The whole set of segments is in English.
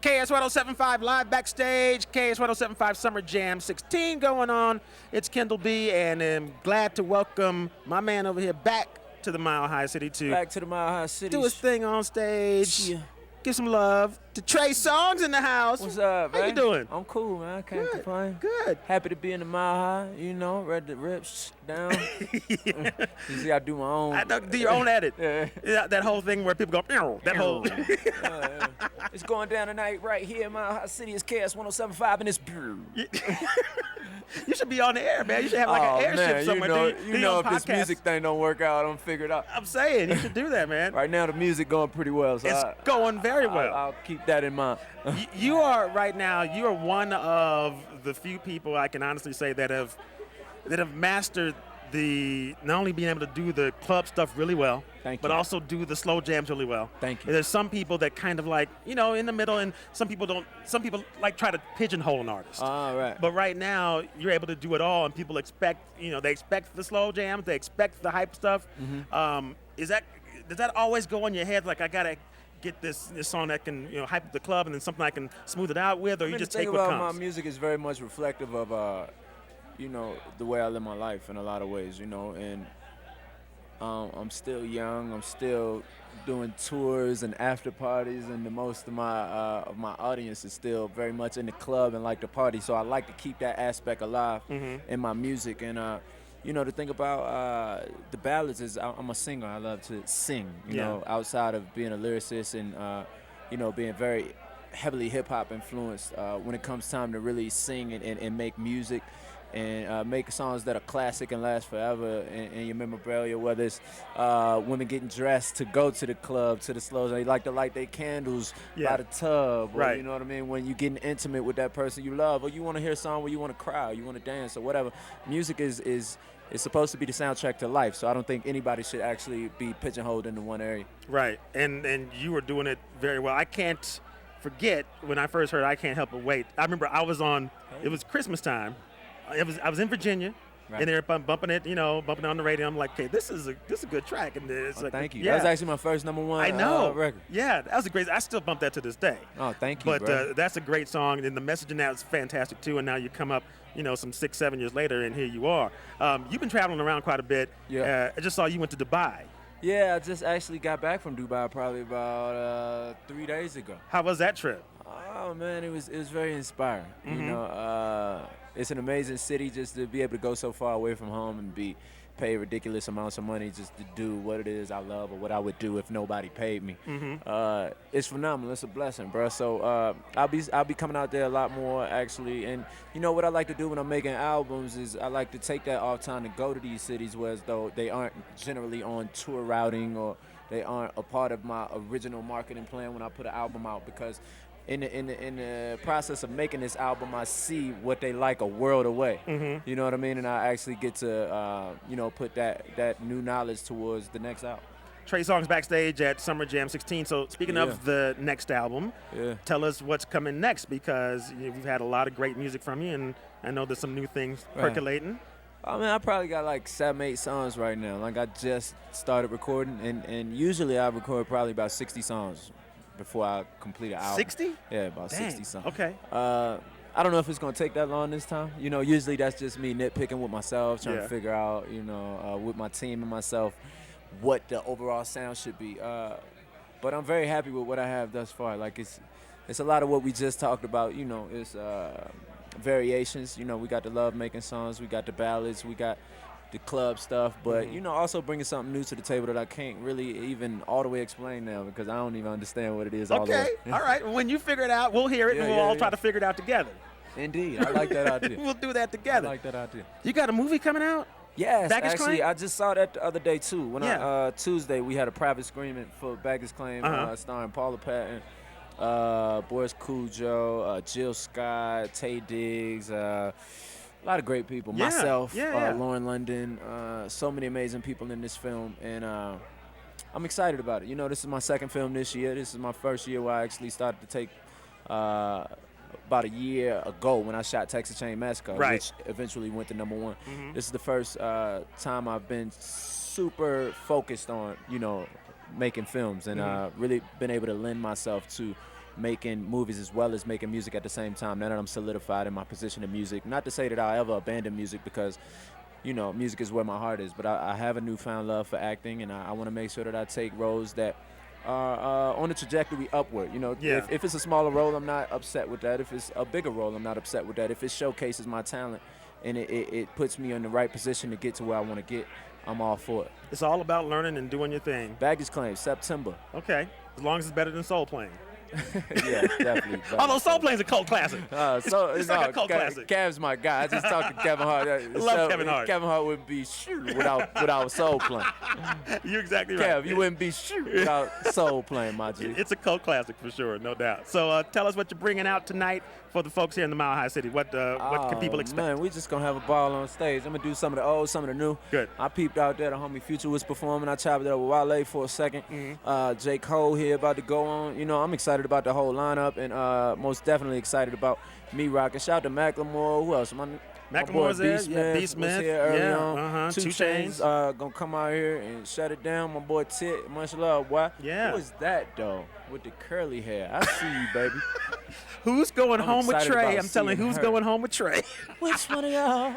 KS1075 live backstage, KS1075 Summer Jam XVI going on. It's Kendall B, and I'm glad to welcome my man over here back to the Mile High City to back to the Mile High City. Do his thing on stage. Yeah. Give some love to Trey Songz in the house. What's up, man? How you doing? I'm cool, man. I can't complain. Good. Happy to be in the Mile High, you know, ready to rip down. You see, I do my own. Do your own edit. Yeah. That whole thing where people go, Ew, that whole. It's going down tonight right here in Mile High City. It's KS1075 and it's. You should be on the air, man. You should have like an airship somewhere. You know if this music thing don't work out, I'm figure it out. I'm saying, you should do that, man. Right now, the music going pretty well. So it's going very well. I'll keep that in mind. You are, right now, you are one of the few people I can honestly say that have mastered not only being able to do the club stuff really well, but also do the slow jams really well. Thank you. There's some people that kind of like, you know, in the middle, and some people don't. Some people like try to pigeonhole an artist. Right. But right now, you're able to do it all, and people expect, you know, they expect the slow jams, they expect the hype stuff. Mm-hmm. Does that always go in your head? Like, I gotta get this song that can, you know, hype the club, and then something I can smooth it out with, or you just take what comes? My music is very much reflective of you know, the way I live my life in a lot of ways, you know, and I'm still young. I'm still doing tours and after parties, and the most of my audience is still very much in the club and like to party. So I like to keep that aspect alive in my music. And you know, the thing about the ballads is I'm a singer. I love to sing. You know, outside of being a lyricist and you know, being very heavily hip hop influenced. When it comes time to really sing and make music. And make songs that are classic and last forever in your memorabilia, whether it's women getting dressed to go to the club, to the slows, they like to light their candles by the tub, or, you know what I mean, when you're getting intimate with that person you love, or you want to hear a song where you want to cry, you want to dance, or whatever. Music is supposed to be the soundtrack to life, so I don't think anybody should actually be pigeonholed into one area. Right, and you were doing it very well. I can't forget when I first heard I Can't Help But Wait. I remember I was on, it was Christmas time. I was in Virginia, and they were bumping it, you know, bumping it on the radio. I'm like, okay, this is a good track. And it's like, thank you. That was actually my first #1 record. Yeah, that was a great. I still bump that to this day. Oh, thank you. But that's a great song, and the message in that is fantastic too. And now you come up, you know, some 6-7 years later, and here you are. You've been traveling around quite a bit. Yeah. I just saw you went to Dubai. Yeah, I just actually got back from Dubai probably about 3 days ago. How was that trip? Oh man, it was very inspiring. You know, it's an amazing city just to be able to go so far away from home and be paid ridiculous amounts of money just to do what it is I love or what I would do if nobody paid me. It's phenomenal. It's a blessing, bro. So I'll be coming out there a lot more actually. And you know what I like to do when I'm making albums is I like to take that off time to go to these cities where as though they aren't generally on tour routing or they aren't a part of my original marketing plan when I put an album out, because in the process of making this album, I see what they like a world away. You know what I mean? And I actually get to, you know, put that new knowledge towards the next album. Trey Songz backstage at Summer Jam 16. So speaking of the next album, tell us what's coming next, because we've had a lot of great music from you, and I know there's some new things percolating. I mean, I probably got like 7-8 songs right now. Like, I just started recording, and usually I record probably about 60 songs before I complete an album. 60? Yeah, about 60 songs. Okay. I don't know if it's going to take that long this time. You know, usually that's just me nitpicking with myself, trying to figure out, you know, with my team and myself, what the overall sound should be. But I'm very happy with what I have thus far. Like, it's a lot of what we just talked about. You know, it's variations. You know, we got the love-making songs, we got the ballads, we got the club stuff, but you know, also bringing something new to the table that I can't really even all the way explain now, because I don't even understand what it is all the way. Okay, all right. When you figure it out, we'll hear it, and we'll all try to figure it out together. Indeed, I like that idea. We'll do that together. I like that idea. You got a movie coming out? Yes, Baggage actually, Claim? I just saw that the other day too. When Tuesday we had a private screening for Baggage Claim, starring Paula Patton, Boris Cujo, Jill Scott, Tay Diggs. A lot of great people. Myself, Lauren London, so many amazing people in this film, and I'm excited about it. You know, this is my second film this year. This is my first year where I actually started to take about a year ago when I shot Texas Chain Massacre, which eventually went to #1. This is the first time I've been super focused on, you know, making films, and really been able to lend myself to making movies as well as making music at the same time. Now that I'm solidified in my position in music, not to say that I'll ever abandon music, because you know, music is where my heart is, but I have a newfound love for acting, and I want to make sure that I take roles that are on the trajectory upward. You know, if it's a smaller role, I'm not upset with that. If it's a bigger role, I'm not upset with that. If it showcases my talent and it puts me in the right position to get to where I want to get, I'm all for it. It's all about learning and doing your thing. Baggage Claim, September. Okay, as long as it's better than Soul Plane. Yeah, definitely. Although Soul Plane's a cult classic. It's like a cult classic. Kev's my guy. I just talked to Kevin Hart. I love Kevin Hart. Kevin Hart wouldn't be without Soul Plane. You're exactly right. Kev, you wouldn't be without Soul Plane, my G. It's a cult classic for sure, no doubt. So tell us what you're bringing out tonight for the folks here in the Mile High City. What can people expect? Man, we just going to have a ball on stage. I'm going to do some of the old, some of the new. Good. I peeped out there. The homie Future was performing. I chopped it up with Wale for a second. J. Cole here about to go on. You know, I'm excited about the whole lineup, and most definitely excited about me rocking. Shout out to Macklemore. Who else? Macklemore's there. B-Smith here early on. 2 Chainz. Gonna come out here and shut it down. My boy Tit. Much love, boy. Yeah. Who is that, though? With the curly hair. I see you, baby. Who's going home with Trey? I'm telling you, who's going home with Trey? Which one of y'all?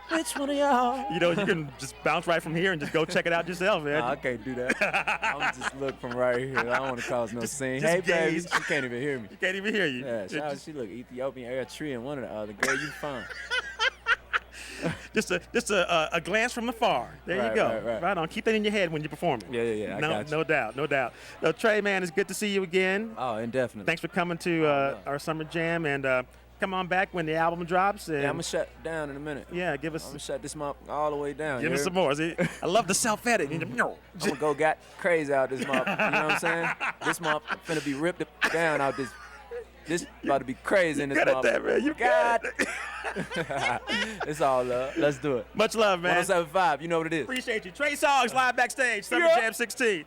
Which one of y'all? You know, you can just bounce right from here and just go check it out yourself, man. I can't do that. I'm just look from right here. I don't want to cause no scene. Just hey, baby, gaze. she can't even hear me. You can't even hear you. Yeah, she look Ethiopian, Eritrean, one or the other. Girl, you fine. just a glance from afar. There you go. Right on. Keep that in your head when you're performing. Yeah. No doubt. So, Trey, man, it's good to see you again. Oh, indefinitely. Thanks for coming to our Summer Jam, and come on back when the album drops. And I'm going to shut down in a minute. Yeah, give us. I'm going to shut this mop all the way down. Give us some more. See, I love the self-edit. I'm going to go got crazy out this mop. You know what I'm saying? This mop finna be ripped down out this. This about to be crazy in this mop. That, man. You got it. It's all love. Let's do it. Much love, man. 1075. You know what it is. Appreciate you. Trey Songz live backstage. Summer Jam 16.